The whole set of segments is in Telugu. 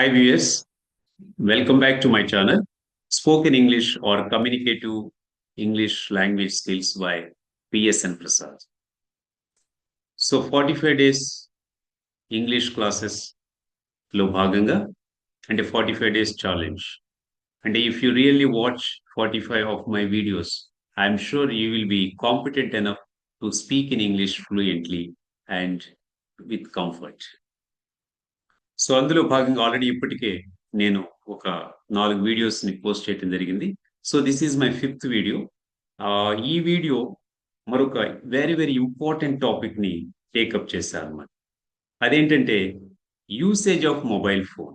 Hi viewers, welcome back to my channel, Spoken English or Communicative English Language Skills by PSN Prasad. So 45 days English classes లో భాగంగా అంటే 45 days challenge. And if you really watch 45 of my videos, I'm sure you will be competent enough to speak in English fluently and with comfort. So అందులో భాగంగా ఆల్రెడీ ఇప్పటికే నేను ఒక 4 వీడియోస్ని పోస్ట్ చేయడం జరిగింది. So this is my fifth video. ఈ వీడియో మరొక వెరీ వెరీ ఇంపార్టెంట్ టాపిక్ని టేకప్ చేశాను అన్నమాట. అదేంటంటే యూసేజ్ ఆఫ్ మొబైల్ ఫోన్.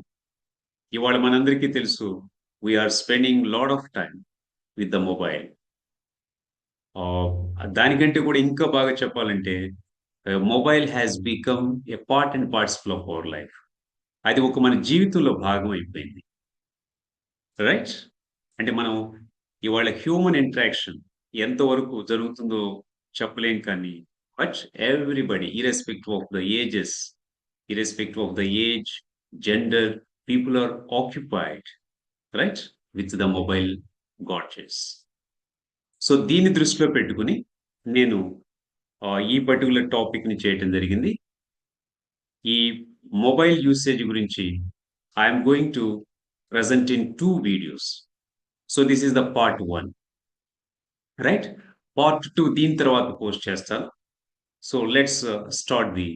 ఇవాళ మనందరికీ తెలుసు we are spending lot of time with the mobile. దానికంటే కూడా ఇంకా బాగా చెప్పాలంటే mobile has become a part and parcel of our life. అది ఒక మన జీవితంలో భాగం అయిపోయింది, రైట్? అంటే మనం ఇవాళ హ్యూమన్ ఇంటరాక్షన్ ఎంతవరకు జరుగుతుందో చెప్పలేం, కానీ but everybody irrespective of the ages, irrespective of the age, gender, people are occupied right with the mobile gadgets. So దీన్ని దృష్టిలో పెట్టుకుని నేను ఈ పర్టికులర్ టాపిక్ని చేయటం జరిగింది. ఈ మొబైల్ యూసేజ్ గురించి I'm going to present in 2 videos. So this is the part 1, right? Part 2 దీని తర్వాత పోస్ట్ చేస్తాను. So let's start the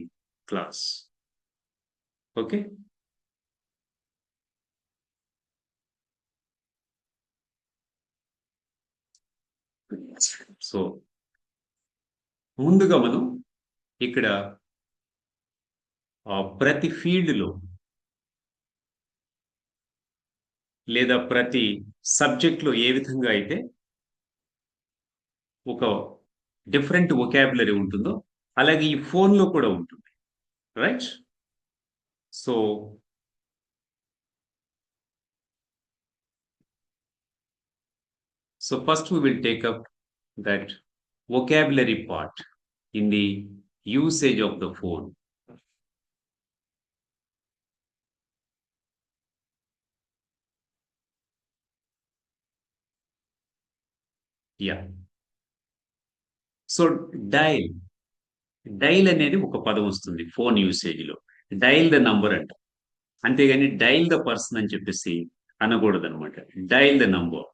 class. Okay? So ముందుగా మనం ఇక్కడ ప్రతి ఫీల్డ్లో లేదా ప్రతి సబ్జెక్ట్లో ఏ విధంగా అయితే ఒక డిఫరెంట్ వొకాబులరీ ఉంటుందో అలాగే ఈ ఫోన్లో కూడా ఉంటుంది, right? So first we will take up that vocabulary part in the usage of the phone. Yeah. So dial అనేది ఒక పదం వస్తుంది ఫోన్ యూసేజ్ లో. డైల్ ద నంబర్ అంట, అంతేగాని డైల్ ద పర్సన్ అని చెప్పేసి అనకూడదు అనమాట. Dial the number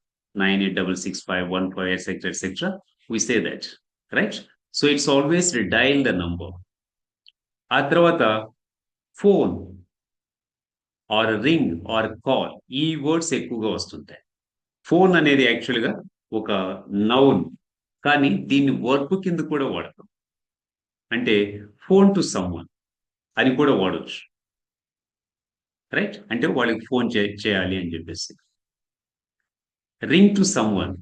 986651 etcetera etcetera, we say that, right? So it's always dial the number. ఆ తర్వాత phone or ring or call, ఈ వర్డ్స్ ఎక్కువగా వస్తుంటాయి. ఫోన్ అనేది యాక్చువల్గా ఒక నౌన్, కానీ దీన్ని వర్బ్ కింద కూడా వాడతాం. అంటే ఫోన్ టు సమ్వన్ అని కూడా వాడచ్చు, రైట్? అంటే వాళ్ళకి ఫోన్ చేయాలి అని చెప్పేసి. రింగ్ టు సమ్వన్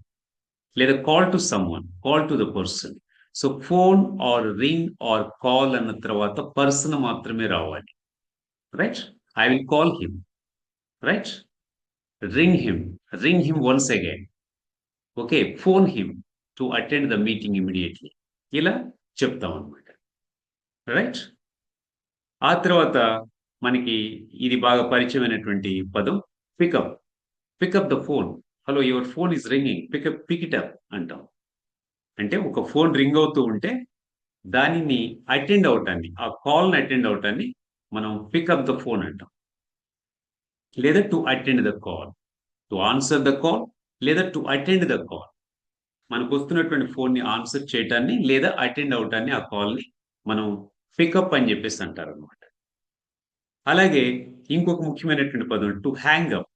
లేదా call to someone, call to the person. So phone or ring or call అన్న తర్వాత పర్సన్ మాత్రమే రావాలి, right? I will call him, right? Ring him once again. Okay, phone him to attend the meeting immediately, ఇలా చెప్తాం అనమాట, రైట్? ఆ తర్వాత మనకి ఇది బాగా పరిచయమైనటువంటి పదం pick up. Pick up the phone. Hello, your phone is ringing, pick it up అంటాం. అంటే ఒక ఫోన్ రింగ్ అవుతూ ఉంటే దానిని అటెండ్ అవటాన్ని, ఆ కాల్ని అటెండ్ అవటాన్ని మనం పికప్ ద ఫోన్ అంటాం. లేదా to attend the call, to answer the call లేదా టు అటెండ్ ద కాల్. మనకు వస్తున్నటువంటి ఫోన్ని ఆన్సర్ చేయటాన్ని లేదా అటెండ్ అవటాన్ని, ఆ కాల్ని మనం పికప్ అని చెప్పేసి అంటారు అనమాట. అలాగే ఇంకొక ముఖ్యమైనటువంటి పదం టు హ్యాంగ్ అప్.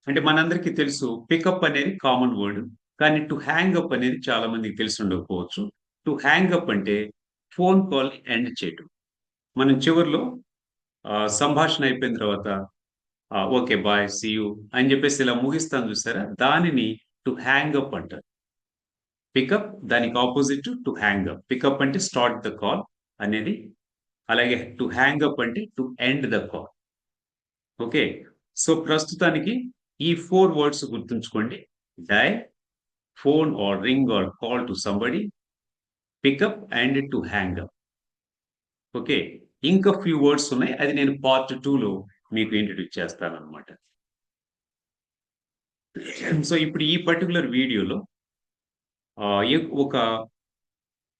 అంటే మనందరికీ తెలుసు పికప్ అనేది కామన్ వర్డ్, కానీ టు హ్యాంగ్ అప్ అనేది చాలా మందికి తెలిసి ఉండకపోవచ్చు. టు హ్యాంగ్ అప్ అంటే ఫోన్ కాల్ ఎండ్ చేయటం. మనం చివరిలో సంభాషణ అయిపోయిన తర్వాత ఓకే బాయ్ సీ యూ అని చెప్పేసి ఇలా ముగిస్తాను చూసారా, దానిని టు హ్యాంగ్ అప్ అంటారు. పికప్ దానికి opposite to hang up. Pick up అంటే స్టార్ట్ ద కాల్ అనేది, అలాగే టు హ్యాంగ్ అప్ అంటే to end the call. Okay, so ప్రస్తుతానికి ఈ 4 వర్డ్స్ గుర్తుంచుకోండి. Dial, phone or ring or call to somebody, pick up and to hang up. Okay, ఇంకా ఫ్యూ వర్డ్స్ ఉన్నాయి, అది నేను పార్ట్ 2లో మీకు ఇంట్రడ్యూస్ చేస్తానన్నమాట. సో ఇప్పుడు ఈ పర్టిక్యులర్ వీడియోలో ఒక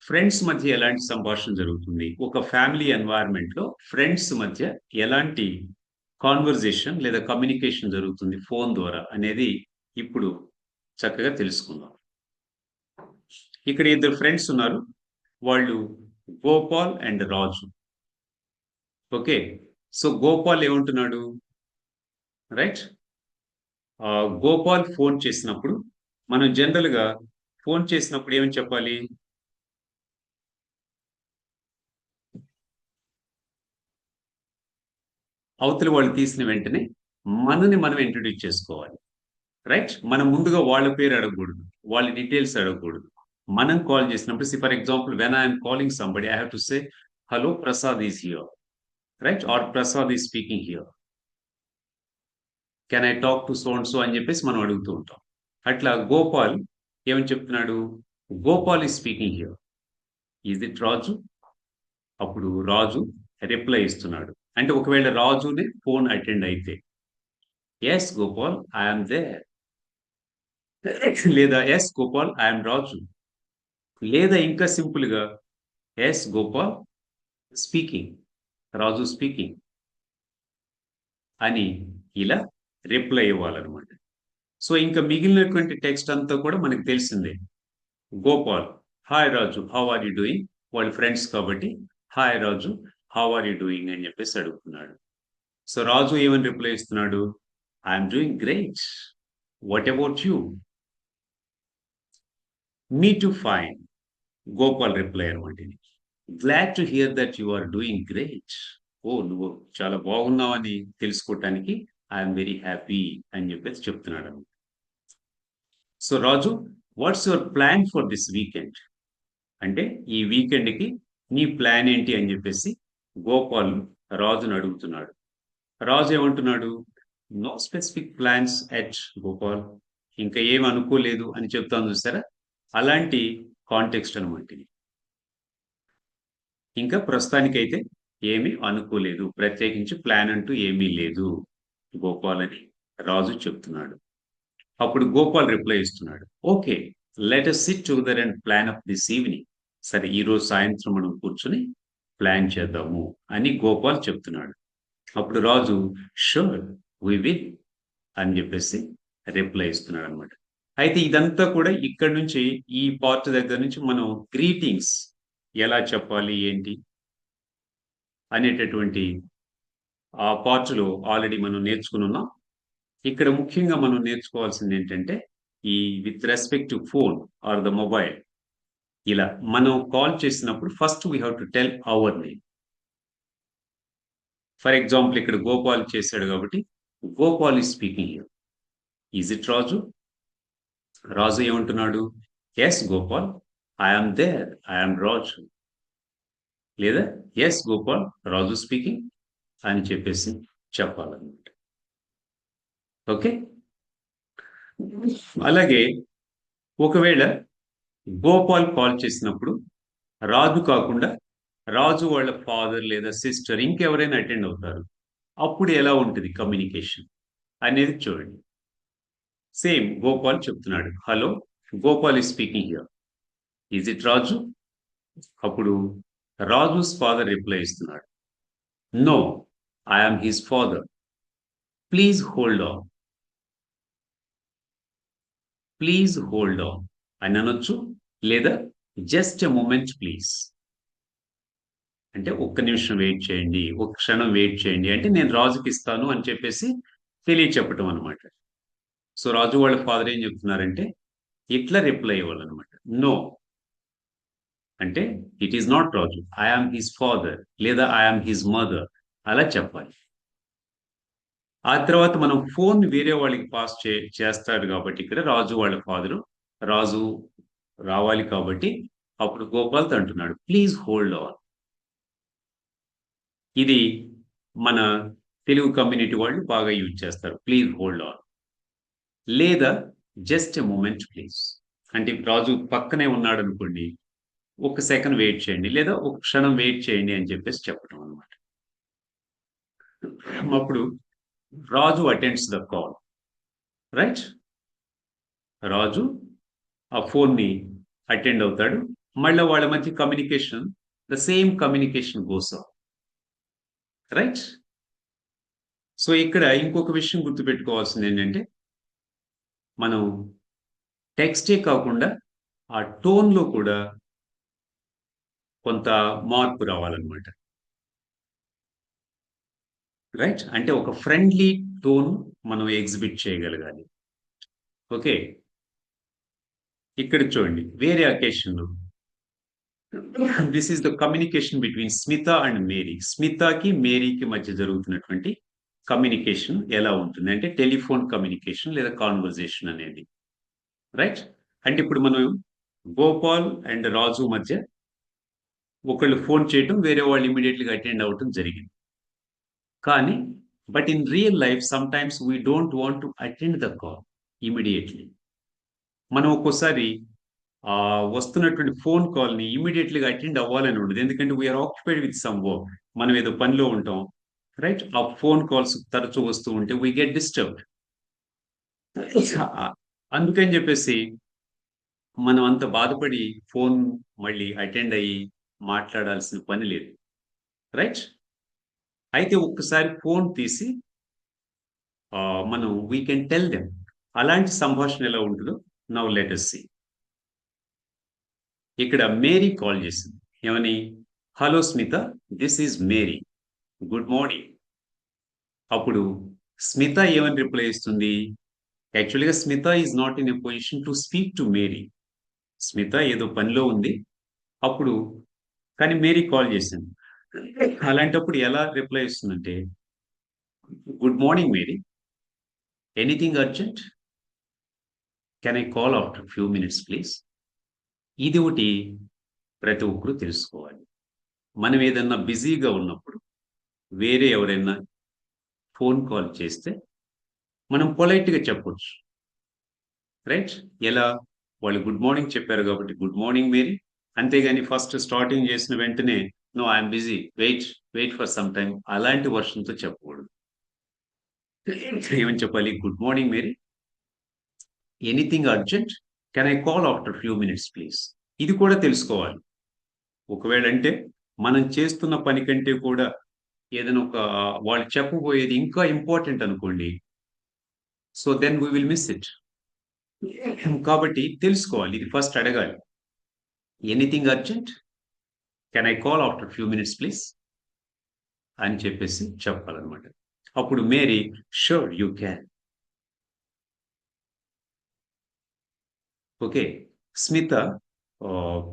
ఫ్రెండ్స్ మధ్య ఎలాంటి సంభాషణ జరుగుతుంది, ఒక ఫ్యామిలీ ఎన్వైరన్మెంట్‌లో ఫ్రెండ్స్ మధ్య ఎలాంటి కాన్వర్జేషన్ లేదా కమ్యూనికేషన్ జరుగుతుంది ఫోన్ ద్వారా అనేది ఇప్పుడు చక్కగా తెలుసుకుందాం. ఇక్కడ ఇద్దరు ఫ్రెండ్స్ ఉన్నారు. వాళ్ళు Gopal and Raju. Okay. So Gopal ఏమంటున్నాడు? రైట్. గోపాల్ ఫోన్ చేసినప్పుడు మనం జనరల్‌గా ఫోన్ చేసినప్పుడు ఏమని చెప్పాలి? అవతల వాళ్ళు తీసిన వెంటనే మనని మనం ఇంట్రొడ్యూస్ చేసుకోవాలి. రైట్. మనం ముందుగా వాళ్ళ పేరు అడగకూడదు. వాళ్ళ డీటెయిల్స్ అడగకూడదు. మనం కాల్ చేసినప్పుడు for example when I am calling somebody I have to say hello Prasad is here. Right. Or Prasad is speaking here. Can I talk to so and so అని చెప్పేసి మనం అడుగుతూ ఉంటాం. అట్లా గోపాల్ ఏమని చెప్తున్నాడు? Gopal is speaking here. Is it Raju? అప్పుడు రాజు రిప్లై ఇస్తున్నాడు. అంటే ఒకవేళ రాజునే ఫోన్ అటెండ్ అయితే yes Gopal I am there. లేదా yes Gopal I am Raju. లేదా ఇంకా సింపుల్‌గా యెస్ గోపాల్ స్పీకింగ్. రాజు స్పీకింగ్ అని ఇలా రిప్లై ఇవ్వాలన్నమాట. సో ఇంకా మిగిలినటువంటి టెక్స్ట్ అంతా కూడా మనకు తెలిసిందే. Gopal hi Raju how are you doing? వాళ్ళు ఫ్రెండ్స్ కాబట్టి hi Raju how are you doing అని చెప్పేసి అడుగుతున్నాడు. సో రాజు ఏమని రిప్లై ఇస్తున్నాడు? I'm doing great. What about you? Me too fine. Gopal reply అనమాట ఇది. Glad to hear that you are doing great. ఓ నువ్వు చాలా బాగున్నావని తెలుసుకోవటానికి ఐఎమ్ వెరీ హ్యాపీ అని చెప్పేసి చెప్తున్నాడు. So Raju what's your plan for this weekend? అంటే ఈ వీకెండ్‌కి నీ ప్లాన్ ఏంటి అని చెప్పేసి గోపాల్ రాజుని అడుగుతున్నాడు. రాజు ఏమంటున్నాడు? No specific plans at Gopal. ఇంకా ఏమి అనుకోలేదు అని చెప్తాను చూసారా? అలాంటి కాంటెక్స్ట్ అనమాట ఇది. ఇంకా ప్రస్తుతానికైతే ఏమీ అనుకోలేదు. ప్రత్యేకించి ప్లాన్ అంటూ ఏమీ లేదు గోపాల్ అని రాజు చెప్తున్నాడు. అప్పుడు గోపాల్ రిప్లై ఇస్తున్నాడు. Okay. Let us sit together and plan up this evening. సరే ఈరోజు సాయంత్రం మనం కూర్చొని ప్లాన్ చేద్దాము అని గోపాల్ చెప్తున్నాడు. అప్పుడు రాజు షూర్ వి విల్ అని చెప్పేసి రిప్లై ఇస్తున్నాడు అనమాట. అయితే ఇదంతా కూడా ఇక్కడ నుంచి ఈ పార్ట్ దగ్గర నుంచి మనం గ్రీటింగ్స్ ఎలా చెప్పాలి ఏంటి అనేటటువంటి ఆ పార్ట్‌లో ఆల్రెడీ మనం నేర్చుకుని ఉన్నాం. ఇక్కడ ముఖ్యంగా మనం నేర్చుకోవాల్సింది ఏంటంటే ఈ with respect to phone or the mobile ఇలా మనం కాల్ చేసినప్పుడు first we have to tell our name. For example ఇక్కడ గోపాల్ చేశాడు కాబట్టి Gopal is speaking here. Is it Raju? Raju ఏమంటున్నాడు? Yes Gopal I am there I am Raju. లేదా ఎస్ గోపాల్ రాజు స్పీకింగ్ అని చెప్పేసి చెప్పాలన్నమాట. ఓకే. అలాగే ఒకవేళ గోపాల్ కాల్ చేసినప్పుడు రాజు కాకుండా రాజు వాళ్ళ ఫాదర్ లేదా సిస్టర్ ఇంకెవరైనా అటెండ్ అవుతారు. అప్పుడు ఎలా ఉంటుంది కమ్యూనికేషన్ అనేది చూడండి. సేమ్ గోపాల్ చెప్తున్నాడు hello Gopal is speaking here. Is it Raju? అప్పుడు రాజుస్ ఫాదర్ రిప్లై ఇస్తున్నాడు. No I am his father. Please hold on. Please hold on అని అనొచ్చు. లేదా జస్ట్ ఎ మూమెంట్ ప్లీజ్ అంటే ఒక్క నిమిషం వెయిట్ చేయండి, ఒక క్షణం వెయిట్ చేయండి అంటే నేను రాజుకి ఇస్తాను అని చెప్పేసి తెలియచెప్పటం అనమాట. సో రాజు వాళ్ళ ఫాదర్ ఏం చెప్తున్నారంటే ఇట్లా రిప్లై ఇవ్వాలన్నమాట. నో అంటే it is not Raju. I am his father లేదా ఐ యామ్ హిస్ మదర్ అలా చెప్పాలి. ఆ తర్వాత మనం ఫోన్ వేరే వాళ్ళకి పాస్ చేస్తాడు కాబట్టి ఇక్కడ రాజు వాళ్ళ ఫాదరు రాజు రావాలి కాబట్టి అప్పుడు గోపాల్‌తో అంటున్నాడు ప్లీజ్ హోల్డ్ ఆన్. ఇది మన తెలుగు కమ్యూనిటీ వాళ్ళు బాగా యూజ్ చేస్తారు. Please hold on. లేదా జస్ట్ ఎ మూమెంట్ ప్లీజ్. అంటే రాజు పక్కనే ఉన్నాడనుకోండి. ఒక సెకండ్ వెయిట్ చేయండి. లేదా ఒక క్షణం వెయిట్ చేయండి అని చెప్పేసి చెప్పడం అన్నమాట. అప్పుడు రాజు అటెండ్స్ ద కాల్, రైట్? రాజు ఆ ఫోన్ని అటెండ్ అవుతాడు. మళ్ళీ వాళ్ళ మధ్య communication, the same communication goes on, right? So ఇక్కడ ఇంకొక విషయం గుర్తుపెట్టుకోవాల్సింది ఏంటంటే, మనం టెక్స్టే కాకుండా ఆ టోన్‌లో కూడా కొంత మార్పు రావాలన్నమాట. రైట్? అంటే ఒక ఫ్రెండ్లీ టోన్ మనం ఎగ్జిబిట్ చేయగలగాలి. ఓకే. ఇక్కడ చూడండి వేరే అకేషన్‌లో this is the communication between Smita and Mary. స్మితకి, మేరీకి మధ్య జరుగుతున్నటువంటి కమ్యూనికేషన్ ఎలా ఉంటుంది? అంటే టెలిఫోన్ కమ్యూనికేషన్ లేదా కాన్వర్జేషన్ అనేది. రైట్? అంటే ఇప్పుడు మనం గోపాల్ అండ్ రాజు మధ్య ఒకళ్ళు ఫోన్ చేయటం, వేరే వాళ్ళు ఇమ్మీడియేట్‌గా అటెండ్ అవ్వటం జరిగింది. కానీ but in real life sometimes we don't want to attend the call immediately. మనం ఒక్కోసారి వస్తున్నటువంటి ఫోన్ కాల్‌ని ఇమ్మీడియేట్‌లీగా అటెండ్ అవ్వాలని ఉండదు. ఎందుకంటే we are occupied with some work. మనం ఏదో పనిలో ఉంటాం. రైట్? ఆ ఫోన్ కాల్స్ తరచూ వస్తూ ఉంటే వి గెట్ డిస్టర్బ్డ్. అందుకని చెప్పేసి మనం అంత బాధపడి ఫోన్ మళ్ళీ అటెండ్ అయ్యి మాట్లాడాల్సిన పని లేదు. రైట్? అయితే ఒక్కసారి ఫోన్ తీసి మనం వి కెన్ టెల్ దెమ్. అలాంటి సంభాషణ ఎలా ఉంటుందో నౌ లెట్ అస్ సీ. ఇక్కడ మేరీ కాల్ చేసింది. ఏమని? Hello Smitha, this is Mary. Good morning. అప్పుడు స్మిత ఏమని రిప్లై ఇస్తుంది? యాక్చువల్‌గా Smitha is not in a position to speak to Mary. Smitha ఏదో పనిలో ఉంది. అప్పుడు కానీ మేరీ కాల్ చేసింది. అలాంటప్పుడు ఎలా రిప్లై ఇస్తుందంటే, good morning Mary. Anything urgent? Can I call after few minutes please? ఇది ఒకటి ప్రతి ఒక్కరు తెలుసుకోవాలి. మనం ఏదన్నా బిజీగా ఉన్నప్పుడు వేరే ఎవరైనా ఫోన్ కాల్ చేస్తే మనం పొలైట్‌గా చెప్పొచ్చు. రైట్? ఎలా? వాళ్ళు గుడ్ మార్నింగ్ చెప్పారు కాబట్టి గుడ్ మార్నింగ్ మేరీ. అంతేగాని ఫస్ట్ స్టార్టింగ్ చేసిన వెంటనే no I am busy. Wait for some time అలాంటి వర్షన్‌తో చెప్పకూడదు. ఏమని చెప్పాలి? Good morning Mary. Anything urgent? Can I call after few minutes please? ఇది కూడా తెలుసుకోవాలి. ఒకవేళ అంటే మనం చేస్తున్న పని కంటే కూడా ఏదైనా ఒక వాళ్ళు చెప్పబోయేది ఇంకా ఇంపార్టెంట్ అనుకోండి. So then we will miss it. కాబట్టి తెలుసుకోవాలి. ఇది ఫస్ట్ అడగాలి. Anything urgent? Can I call after few minutes please? అని చెప్పేసి చెప్పాలన్నమాట. అప్పుడు Mary sure you can. Okay. Smita ah,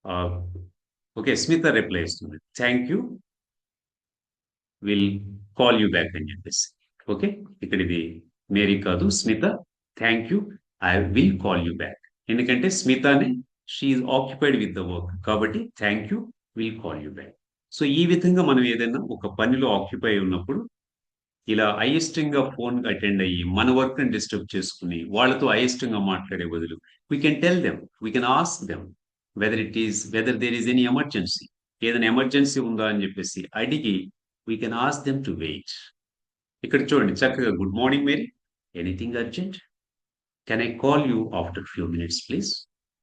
ah, okay. Smita reply ఇస్తుంది. Thank you. Will call you back అని చెప్పేసి. ఓకే. ఇక్కడ ఇది మేరీ కాదు Smita. Thank you. I will call you back. ఎందుకంటే స్మితనే she is occupied with the work. కాబట్టి thank you. Will call you back. So ఈ విధంగా మనం ఏదైనా ఒక పనిలో ఆక్యుపై ఉన్నప్పుడు ఇలా అయిష్టంగా ఫోన్ అటెండ్ అయ్యి మన వర్క్‌ని డిస్టర్బ్ చేసుకొని వాళ్ళతో అయిష్టంగా మాట్లాడే బదులు we can tell them. We can ask them whether there is any emergency. ఏదైనా ఎమర్జెన్సీ ఉందా అని చెప్పేసి అడిగి we can ask them to wait. ఇక్కడ చూడండి చక్కగా good morning Mary. Anything urgent? Can I call you after few minutes please?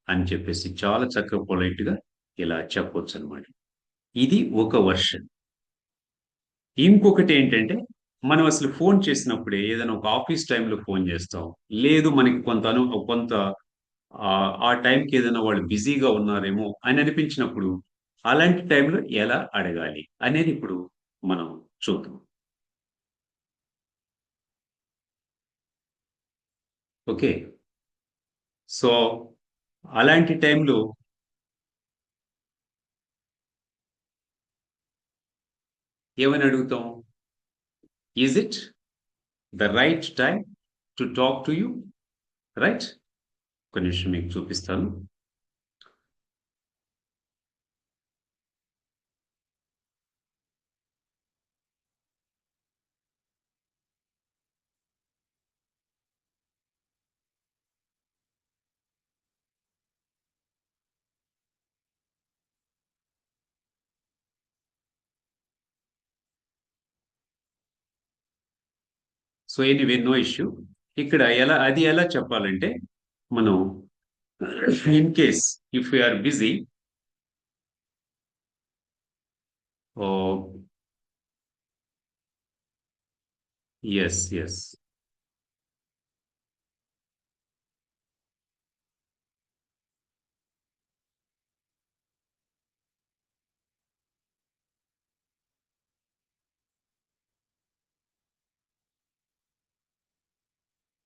అని చెప్పేసి చాలా చక్కగా పొలైట్‌గా ఇలా చెప్పొచ్చనమాట. ఇది ఒక వెర్షన్. ఇంకొకటేంటంటే, మనం అసలు ఫోన్ చేసినప్పుడే ఏదైనా ఒక ఆఫీస్ టైమ్‌లో ఫోన్ చేస్తాం. లేదు మనకి కొంత ఆ టైంకి ఏదైనా వాళ్ళు బిజీగా ఉన్నారేమో అని అనిపించినప్పుడు, అలాంటి టైంలో ఎలా అడగాలి అనేది ఇప్పుడు మనం చూద్దాం. ఓకే. సో, అలాంటి టైంలో ఏమని అడుగుతాం? Is it the right time to talk to you? Right? ఒక్క నిమిషం మీకు చూపిస్తాను. So anyway no issue. ఇక్కడ ఎలా చెప్పాలంటే మనం in case if you are busy, yes yes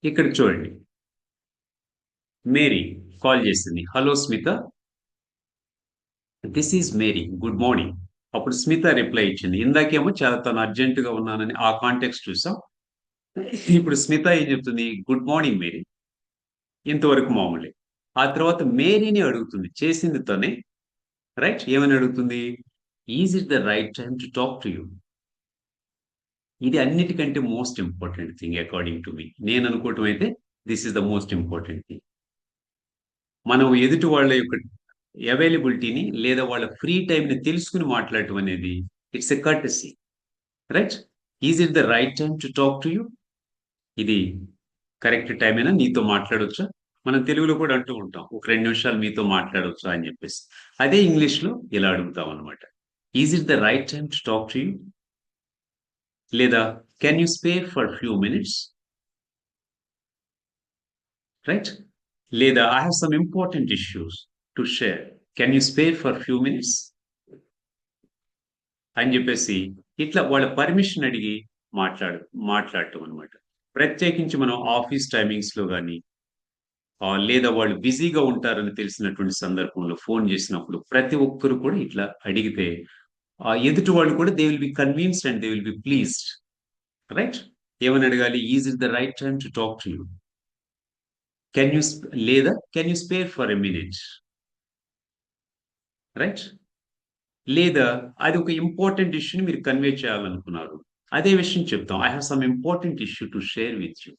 ఇక్కడ చూడండి, మేరీ కాల్ చేసింది. Hello Smitha, this is Mary, good morning. అప్పుడు స్మిత రిప్లై ఇచ్చింది. ఇందాకేమో చాలా తను అర్జెంటుగా ఉన్నానని ఆ కాంటెక్స్ట్ చూసాం. ఇప్పుడు స్మిత ఏం చెప్తుంది? Good morning Mary. ఇంతవరకు మామూలే. ఆ తర్వాత మేరీని అడుగుతుంది, చేసింది తనే, రైట్? ఏమని అడుగుతుంది? Is it the right time to talk to you? ఇది అన్నిటికంటే most important thing according to me. నేను అనుకోవటం అయితే this is the most important thing. మనం ఎదుటి వాళ్ళ యొక్క అవైలబిలిటీని లేదా వాళ్ళ ఫ్రీ టైంని తెలుసుకుని మాట్లాడటం అనేది it's a courtesy, right? Is it the right time to talk to you? ఇది కరెక్ట్ టైమేనా, నీతో మాట్లాడొచ్చా? మనం తెలుగులో కూడా అంటూ ఉంటాం, ఒక 2 నిమిషాలు మీతో మాట్లాడొచ్చా అని చెప్పేసి. అదే ఇంగ్లీష్లో ఇలా అడుగుతాం అనమాట. Is it the right time to talk to you? లేదా can you spare for few minutes, right? లేదా I have some important issues to share, can you spare for few minutes అని చెప్పేసి ఇట్లా వాళ్ళ పర్మిషన్ అడిగి మాట్లాడు మాట్లాడటం అనమాట. ప్రత్యేకించి మనం ఆఫీస్ టైమింగ్స్ లో కానీ, లేదా వాళ్ళు బిజీగా ఉంటారని తెలిసినటువంటి సందర్భంలో ఫోన్ చేసినప్పుడు ప్రతి ఒక్కరు కూడా ఇట్లా అడిగితే ఎదుటి వాళ్ళు కూడా they will be convinced and they will be pleased, right? ఏమని అడగాలి? Is it the right time to talk to you? Can you, లేదా can you spare for a minute, right? లేదా అది ఒక ఇంపార్టెంట్ ఇష్యూని మీరు కన్వే చేయాలనుకున్నారు, అదే విషయం చెప్తాం. I have some important issue to share with you,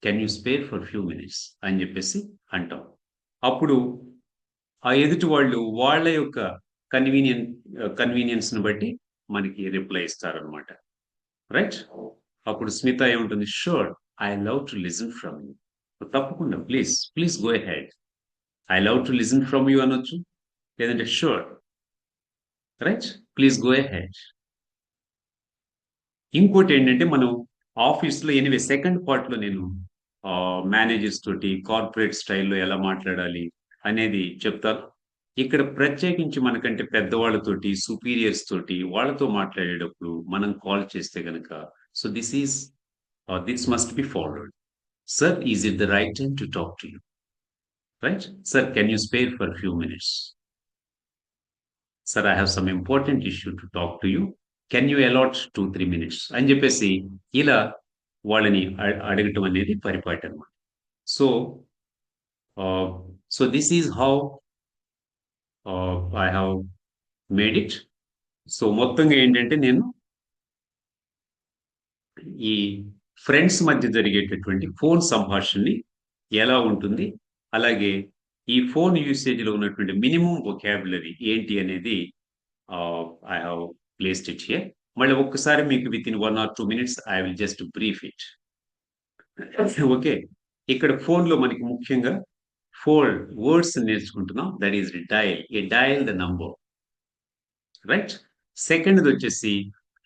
can you spare for few minutes అని చెప్పేసి అంటాం. అప్పుడు ఆ ఎదుటి వాళ్ళు వాళ్ళ యొక్క కన్వీనియన్స్ ని బట్టి మనకి రిప్లై ఇస్తారనమాట, రైట్? అప్పుడు స్మిత ఏముంటుంది? Sure, I love to listen from you. తప్పకుండా, please please go head. I love to listen from you అనొచ్చు, లేదంటే sure, right, please go head. ఇంకోటి ఏంటంటే మనం ఆఫీస్లో ఎనివే సెకండ్ పార్ట్లో నేను మేనేజర్స్ తోటి కార్పొరేట్ స్టైల్లో ఎలా మాట్లాడాలి అనేది చెప్తాను. ఇక్కడ ప్రత్యేకించి మనకంటే పెద్దవాళ్ళతోటి, సుపీరియర్స్ తోటి వాళ్ళతో మాట్లాడేటప్పుడు మనం కాల్ చేస్తే గనక, so this must be followed. Sir, is it the right time to talk to you, right? Sir, can you spare for few minutes? Sir, I have some important issue to talk to you, can you a lot 2-3 minutes అని చెప్పేసి ఇలా వాళ్ళని అడగటం అనేది పరిపాటి అనమాట. So so this is how I have made it. So మొత్తంగా ఏంటంటే నేను ఈ ఫ్రెండ్స్ మధ్య జరిగేటటువంటి ఫోన్ సంభాషణని ఎలా ఉంటుంది, అలాగే ఈ ఫోన్ యూసేజ్లో ఉన్నటువంటి మినిమం వొకాబులరీ ఏంటి అనేది I have placed it here. మళ్ళీ ఒక్కసారి మీకు within 1 or 2 minutes I will just brief it. Okay. ఇక్కడ ఫోన్లో మనకి ముఖ్యంగా 4 words నేర్చుకుంటున్నాం. That is dial. Dial the number, right? సెకండ్ది వచ్చేసి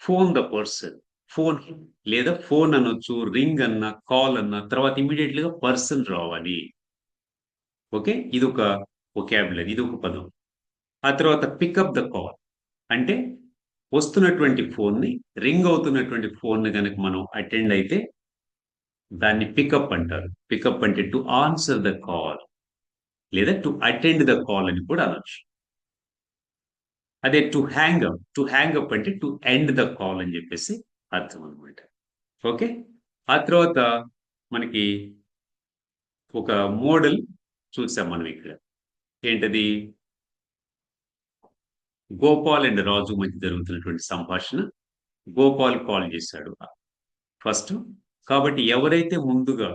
ఫోన్ ద పర్సన్. ఫోన్ లేదా ఫోన్ అనొచ్చు, రింగ్ అన్న, కాల్ అన్న, తర్వాత ఇమీడియట్లీగా పర్సన్ రావాలి. ఓకే, ఇది ఒక వొకాబులరీ, ఇది ఒక పదం. ఆ తర్వాత పికప్ ద కాల్ అంటే వస్తున్నటువంటి ఫోన్ని, రింగ్ అవుతున్నటువంటి ఫోన్ కనుక మనం అటెండ్ అయితే దాన్ని పికప్ అంటారు. పికప్ అంటే టు ఆన్సర్ ద కాల్ లేదా టు అటెండ్ ద కాల్ అని కూడా అనొచ్చు. అదే టు హ్యాంగ్ అప్ అంటే టు ఎండ్ ద కాల్ అని చెప్పేసి అర్థం అనమాట. ఓకే. ఆ తర్వాత మనకి ఒక మోడల్ చూసాం మనం ఇక్కడ. ఏంటది? గోపాల్ అండ్ రాజు మధ్య జరుగుతున్నటువంటి సంభాషణ. గోపాల్ కాల్ చేశాడు ఫస్ట్. కాబట్టి ఎవరైతే ముందుగా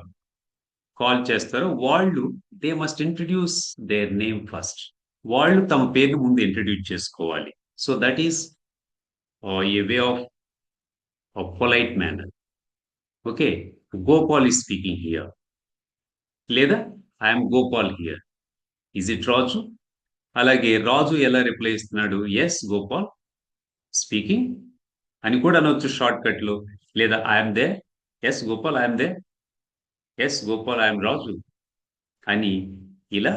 కాల్ చేస్తారో వాళ్ళు they must introduce their name first. వాళ్ళు తమ పేరును ముందు ఇంట్రడ్యూస్ చేసుకోవాలి. So that is a way of polite manner. Okay. Gopal is speaking here, లేదా I'm Gopal here. Is it Raju? అలాగే రాజు ఎలా రిప్లై ఇస్తున్నాడు? ఎస్ గోపాల్ స్పీకింగ్ అని కూడా అనొచ్చు షార్ట్ కట్ లో. లేదా I'm there, yes Gopal I'm there, yes Gopal I'm Raju అని ఇలా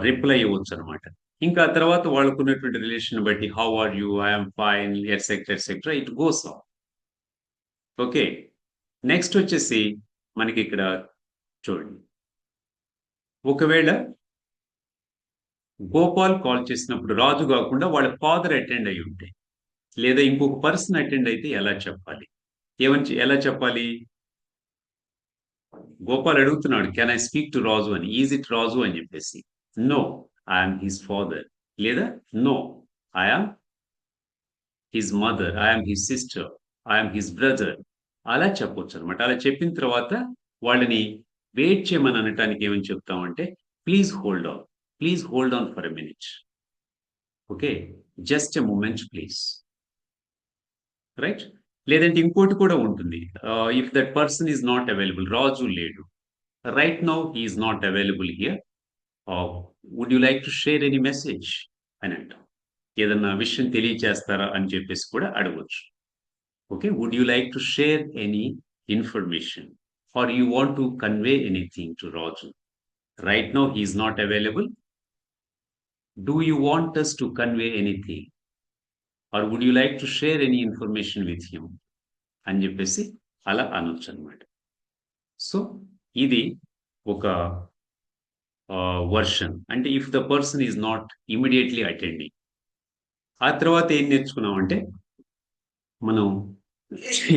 రిప్లై ఇవ్వచ్చు అనమాట. ఇంకా తర్వాత వాళ్ళకున్నటువంటి రిలేషన్ బట్టి how are you, I'm fine, etcetera etcetera, it goes on. Okay, next వచ్చేసి మనకి ఇక్కడ చూడండి, ఒకవేళ గోపాల్ కాల్ చేసినప్పుడు రాజు కాకుండా వాళ్ళ ఫాదర్ అటెండ్ అయి ఉంటే, లేదా ఇంకొక పర్సన్ అటెండ్ అయితే ఎలా చెప్పాలి? ఎలా చెప్పాలి? గోపాల్ అడుగుతున్నాడు, can I speak to Raju అని. ఈజ్ ఇట్ రాజు అని చెప్పేసి, నో ఐఎమ్ హిస్ ఫాదర్, లేదా no I'm his mother, I'm his sister, I'm his brother, అలా చెప్పొచ్చు అనమాట. అలా చెప్పిన తర్వాత వాళ్ళని వెయిట్ చేయమని అనటానికి ఏమని చెప్తామంటే, please hold on, please hold on for a minute, okay, just a moment please, right? లేదంటే ఇంకోటి కూడా ఉంటుంది, if that person is not available, Raju లేడు, right now he is not available here, would you like to share any message అని అంటాం. ఏదన్నా విషయం తెలియచేస్తారా అని చెప్పేసి కూడా అడగవచ్చు. Okay, would you like to share any information or you want to convey anything to Raju? Right now he is not available, do you want us to convey anything or would you like to share any information with him అని చెప్పేసి అలా అనొచ్చు అనమాట. సో ఇది ఒక వర్షన్, అంటే if the person is not immediately attending. ఆ తర్వాత ఏం నేర్చుకున్నామంటే, మనం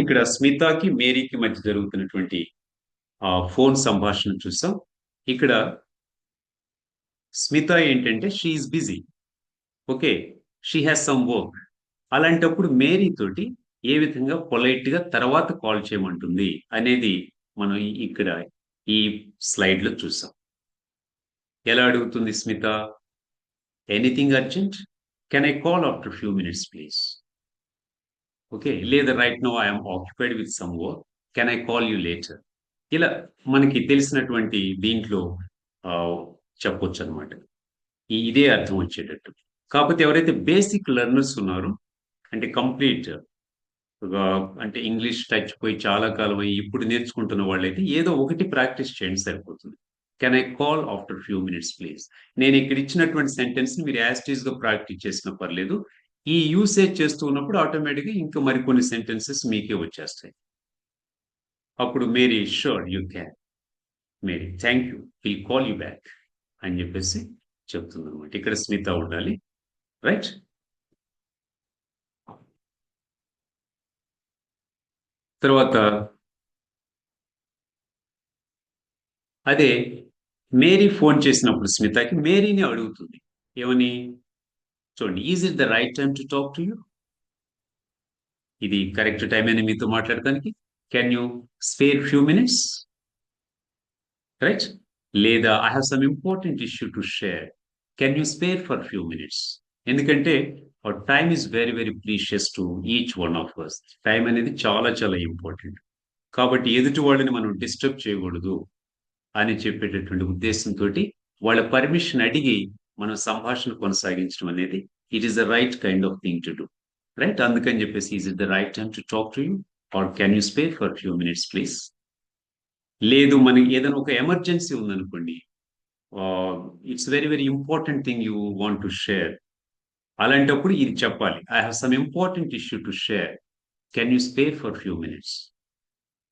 ఇక్కడ స్మితాకి మేరీకి మధ్య జరుగుతున్నటువంటి ఫోన్ సంభాషణ చూసాం. ఇక్కడ స్మిత ఏంటంటే she is busy, okay, she has some work. అలాంటప్పుడు మేరీ తోటి ఏ విధంగా పొలైట్ గా తర్వాత కాల్ చేయమంటుంది అనేది మనం ఇక్కడ ఈ స్లైడ్ లో చూసాం. ఎలా అడుగుతుంది Smita? Anything urgent, can I call after few minutes please, okay, లేదా right now I'm occupied with some work, can I call you later. ఇలా మనకి తెలిసినటువంటి దీంట్లో చెప్పొచ్చు అనమాట, ఇదే అర్థం వచ్చేటట్టు. కాకపోతే ఎవరైతే బేసిక్ లెర్నర్స్ ఉన్నారో, అంటే కంప్లీట్ అంటే ఇంగ్లీష్ టచ్ పోయి చాలా కాలం అయ్యి ఇప్పుడు నేర్చుకుంటున్న వాళ్ళైతే ఏదో ఒకటి ప్రాక్టీస్ చేయండి సరిపోతుంది. Can I call after few minutes please. నేను ఇక్కడ ఇచ్చినటువంటి సెంటెన్స్ ని మీరు యాస్టీస్ గా ప్రాక్టీస్ చేసినా పర్లేదు. ఈ యూసేజ్ చేస్తూ ఉన్నప్పుడు ఆటోమేటిక్గా ఇంకా మరికొన్ని సెంటెన్సెస్ మీకే వచ్చేస్తాయి. అప్పుడు Mary sure you can, Mary thank you, will call you back అని చెప్పేసి చెప్తుంది అనమాట. ఇక్కడ స్మిత ఉండాలి, రైట్? తర్వాత అదే మేరీ ఫోన్ చేసినప్పుడు స్మితకి మేరీని అడుగుతుంది ఏమని, చూడండి, is it the right time to talk to you? ఇది కరెక్ట్ టైం అని మీతో మాట్లాడటానికి? Can you spare few minutes, right? లేదా I have some important issue to share, can you spare for few minutes? ఎందుకంటే time is very very precious to each one of us. Time అనేది చాలా చాలా ఇంపార్టెంట్. కాబట్టి ఎదుటి వాళ్ళని మనం డిస్టర్బ్ చేయకూడదు అని చెప్పేటటువంటి ఉద్దేశంతో వాళ్ళ పర్మిషన్ అడిగి మనం సంభాషణ కొనసాగించడం అనేది it is the right kind of thing to do, right? అందుకని చెప్పేసి is it the right time to talk to you are can you spare for few minutes please? లేదు, మనకి ఏదైనా ఒక ఎమర్జెన్సీ ఉందనుకోండి, it's very very important thing you want to share, అలాంటప్పుడు ఇది చెప్పాలి, I have some important issue to share, can you spare for few minutes?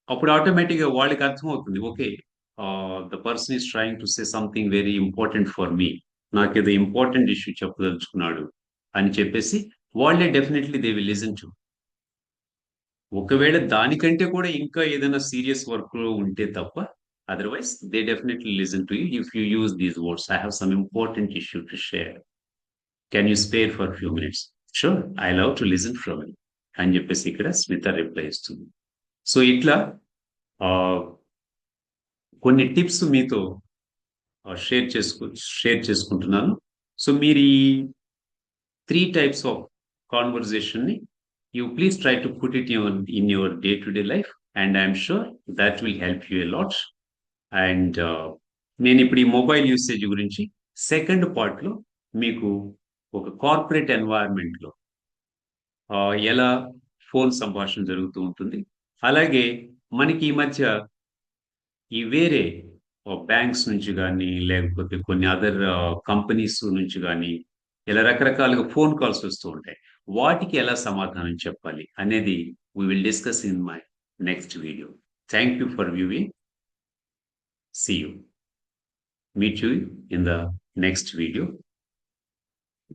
అప్పుడు ఆటోమేటిక్గా వాళ్ళకి అర్థమవుతుంది, okay, the person is trying to say something very important for me, నాకేదో ఇంపార్టెంట్ ఇష్యూ చెప్పదలుచుకున్నాడు అని చెప్పేసి వాళ్ళే definitely they will listen to. ఒకవేళ దానికంటే కూడా ఇంకా ఏదైనా సీరియస్ వర్క్ లో ఉంటే తప్ప, otherwise they definitely listen to you if you use these words, I have some important issue to share, can you spare for few minutes? Sure, I love to listen from you అని చెప్పేసి ఇక్కడ స్మిత రిప్లై ఇస్తుంది. సో ఇట్లా కొన్ని టిప్స్ మీతో షేర్ చేసుకుంటున్నాను. సో మీరు ఈ 3 types of conversation ని you please try to put it in your day-to-day life and I'm sure that will help you a lot. And నేను ఇప్పుడు ఈ మొబైల్ యూసేజ్ గురించి సెకండ్ పార్ట్లో మీకు ఒక కార్పొరేట్ ఎన్వైరన్మెంట్లో ఎలా ఫోన్ సంభాషణ జరుగుతూ ఉంటుంది, అలాగే మనకి ఈ మధ్య ఈ వేరే బ్యాంక్స్ నుంచి కానీ లేకపోతే కొన్ని అదర్ కంపెనీస్ నుంచి కానీ ఇలా రకరకాలుగా ఫోన్ కాల్స్ వస్తూ ఉంటాయి. వాటికి ఎలా సమాధానం చెప్పాలి అనేది we will discuss in my next video. Thank you for viewing. See you. Meet you in the next video.